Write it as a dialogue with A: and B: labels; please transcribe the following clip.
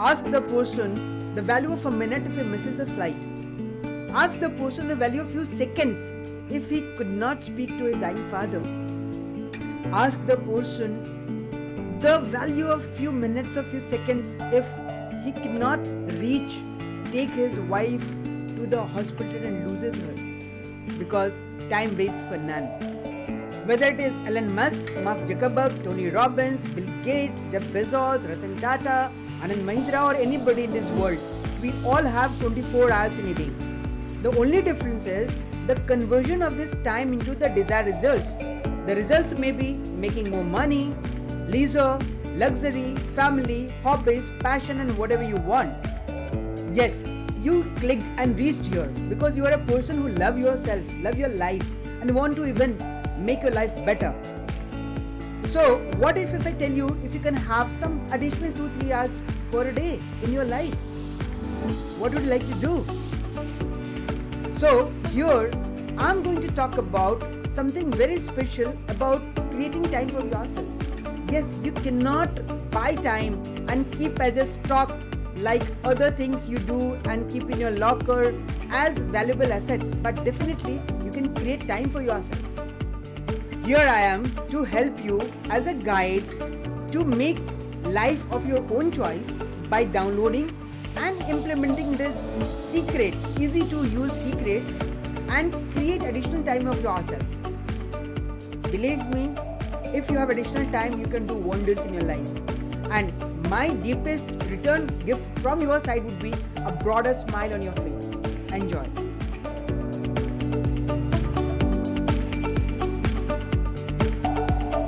A: Ask the person the value of a minute if he misses the flight. Ask the person the value of few seconds if he could not speak to a dying father. Ask the person the value of few minutes or few seconds if he cannot take his wife to the hospital and loses her, because time waits for none. Whether it is Elon Musk, Mark Zuckerberg, Tony Robbins, Bill Gates, Jeff Bezos, Ratan Tata, Anand Mahindra, or anybody in this world, we all have 24 hours in a day. The only difference is the conversion of this time into the desired results. The results may be making more money, leisure, luxury, family, hobbies, passion, and whatever you want. Yes, you clicked and reached here because you are a person who love yourself, love your life, and want to even make your life better. So what if I tell you if you can have some additional 2-3 hours per day in your life? What would you like to do? So here I'm going to talk about something very special about creating time for yourself. Yes, you cannot buy time and keep as a stock like other things you do and keep in your locker as valuable assets, but definitely you can create time for yourself. Here I am to help you as a guide to make life of your own choice by downloading and implementing this secret, easy to use secrets, and create additional time of yourself. Believe me, if you have additional time, you can do wonders in your life. And my deepest return gift from your side would be a broader smile on your face. Enjoy.